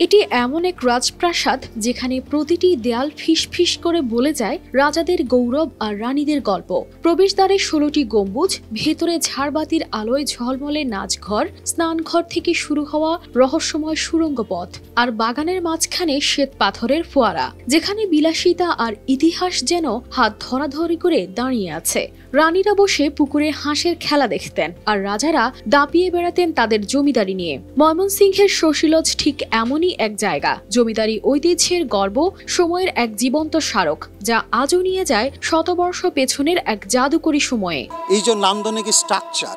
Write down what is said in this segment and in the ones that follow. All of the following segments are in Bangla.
এটি এমন এক রাজপ্রাসাদ যেখানে প্রতিটি দেয়াল ফিসফিস করে বলে যায় রাজাদের গৌরব আর রানীদের গল্প। প্রবেশদ্বারে 16টি গম্বুজ, ভেতরে ঝাড়বাতির আলোয় ঝলমলে নাচঘর, স্নানঘর থেকে শুরু হওয়া রহস্যময় সুড়ঙ্গ পথ, আর বাগানের মাঝখানে শ্বেত পাথরের ফোয়ারা, যেখানে বিলাসিতা আর ইতিহাস যেন হাত ধরাধরি করে দাঁড়িয়ে আছে। রানীরা বসে পুকুরে হাঁসের খেলা দেখতেন, আর রাজারা দাপিয়ে বেড়াতেন তাদের জমিদারি নিয়ে। ময়মনসিংহের শশী লজ ঠিক এমনই এক জায়গা, জমিদারি ঐতিহ্যের গর্ব, সময়ের এক জীবন্ত স্মারক, যা আজও নিয়ে যায় শতবর্ষ পেছনের এক জাদুকরী সময়ে। এই যে নান্দনিক স্ট্রাকচার,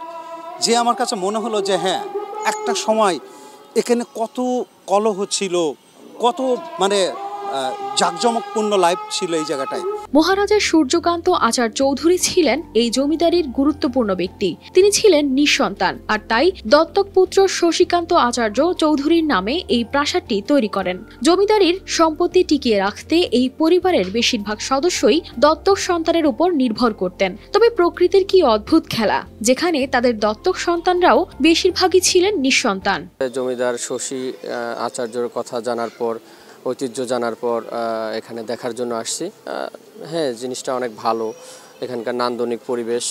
যে আমার কাছে মনে হলো যে হ্যাঁ, একটা সময় এখানে কত কলহ ছিল, কত জাঁকজমকপূর্ণ লাইফ ছিল এই জায়গাটায়। মহারাজা সূর্যকান্ত আচার চৌধুরী ছিলেন এই জমিদারির গুরুত্বপূর্ণ ব্যক্তি। তিনি ছিলেন নিঃসন্তান, আর তাই দত্তক পুত্র শশীকান্ত আচার্য চৌধুরীর নামে এই প্রাসাদটি তৈরি করেন। জমিদারির সম্পত্তি টিকিয়ে রাখতে এই পরিবারের বেশিরভাগ সদস্যই দত্তক সন্তানের উপর নির্ভর করতেন। তবে প্রকৃতির কি অদ্ভুত খেলা, যেখানে তাদের দত্তক সন্তানরাও বেশিরভাগই ছিলেন নিঃসন্তান। জমিদার শশী আচার্যর কথা জানার পর, ঐতিহ্য জানার পর এখানে দেখার জন্য আসছি। হ্যাঁ, জিনিসটা অনেক ভালো, এখানকার নান্দনিক পরিবেশ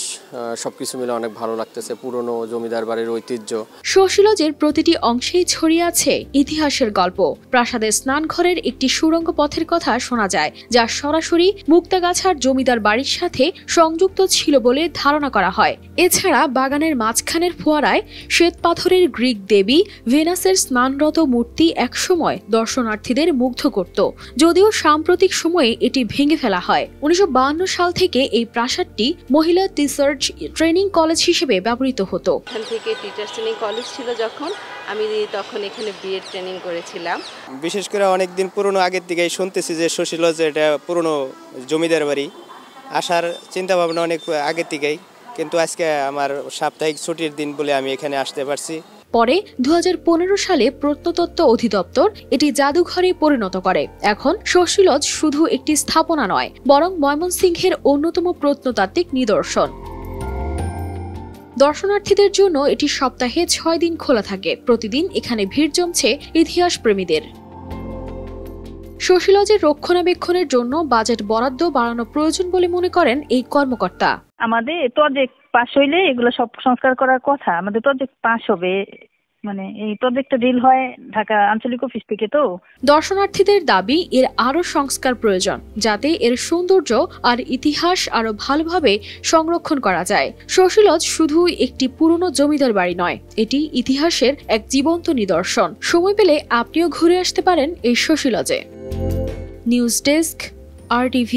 সবকিছু মিলে অনেক ভালো লাগতেছে। পুরনো জমিদার বাড়ির ঐতিহ্য। শশী লজের প্রতিটি অংশেই ছড়িয়ে আছে ইতিহাসের গল্প। প্রাসাদের স্নানঘরের একটি সুড়ঙ্গ পথের কথা শোনা যায়, যা সরাসরি মুক্তাগাছার জমিদার বাড়ির সাথে সংযুক্ত ছিল বলে ধারণা করা হয়। এছাড়া বাগানের মাঝখানের ফোয়ারায় শ্বেত পাথরের গ্রিক দেবী ভেনাসের স্নানরত মূর্তি একসময় দর্শনার্থীদের মুগ্ধ করত, যদিও সাম্প্রতিক সময়ে এটি ভেঙে ফেলা হয়। 1952 সাল থেকে এই প্রাসাদটি মহিলা টিচার্স ট্রেনিং কলেজ হিসেবে ব্যবহৃত হতো। এখান থেকে টিচার্স ট্রেনিং কলেজ ছিল, যখন আমি তখন এখানে বিএড ট্রেনিং করেছিলাম। বিশেষ করে অনেকদিন পুরনো আগের থেকেই শুনতেছি যে শশী লজ এটা পুরনো জমিদার বাড়ি। আসার চিন্তা ভাবনা অনেক আগের থেকেই, কিন্তু আজকে আমার সাপ্তাহিক ছুটির দিন বলে আমি এখানে আসতে পারছি। পরে 2015 সালে প্রত্নতত্ত্ব অধিদপ্তর এটি জাদুঘরে পরিণত করে। এখন শশী লজ শুধু একটি স্থাপনা নয়, বরং ময়মনসিংহের অন্যতম প্রত্নতাত্ত্বিক নিদর্শন। দর্শনার্থীদের জন্য এটি সপ্তাহে 6 দিন খোলা থাকে। প্রতিদিন এখানে ভিড় জমছে ইতিহাস প্রেমীদের। শশী লজের রক্ষণাবেক্ষণের জন্য বাজেট বরাদ্দ বাড়ানো প্রয়োজন বলে মনে করেন এই কর্মকর্তা। আমাদের প্রজেক্ট পাস হইলে এগুলো সব সংস্কার করার কথা। আমাদের প্রজেক্ট পাস হবে, এই প্রজেক্টটা ডিল হয় ঢাকা আঞ্চলিক অফিস থেকে। তো দর্শনার্থীদের দাবি এর আরো সংস্কার প্রয়োজন, যাতে এর সৌন্দর্য আর ইতিহাস আরো ভালোভাবে সংরক্ষণ করা যায়। শশী লজ শুধু একটি পুরনো জমিদার বাড়ি নয়, এটি ইতিহাসের এক জীবন্ত নিদর্শন। সময় পেলে আপনিও ঘুরে আসতে পারেন এই শশী লজে। News desk, RTV।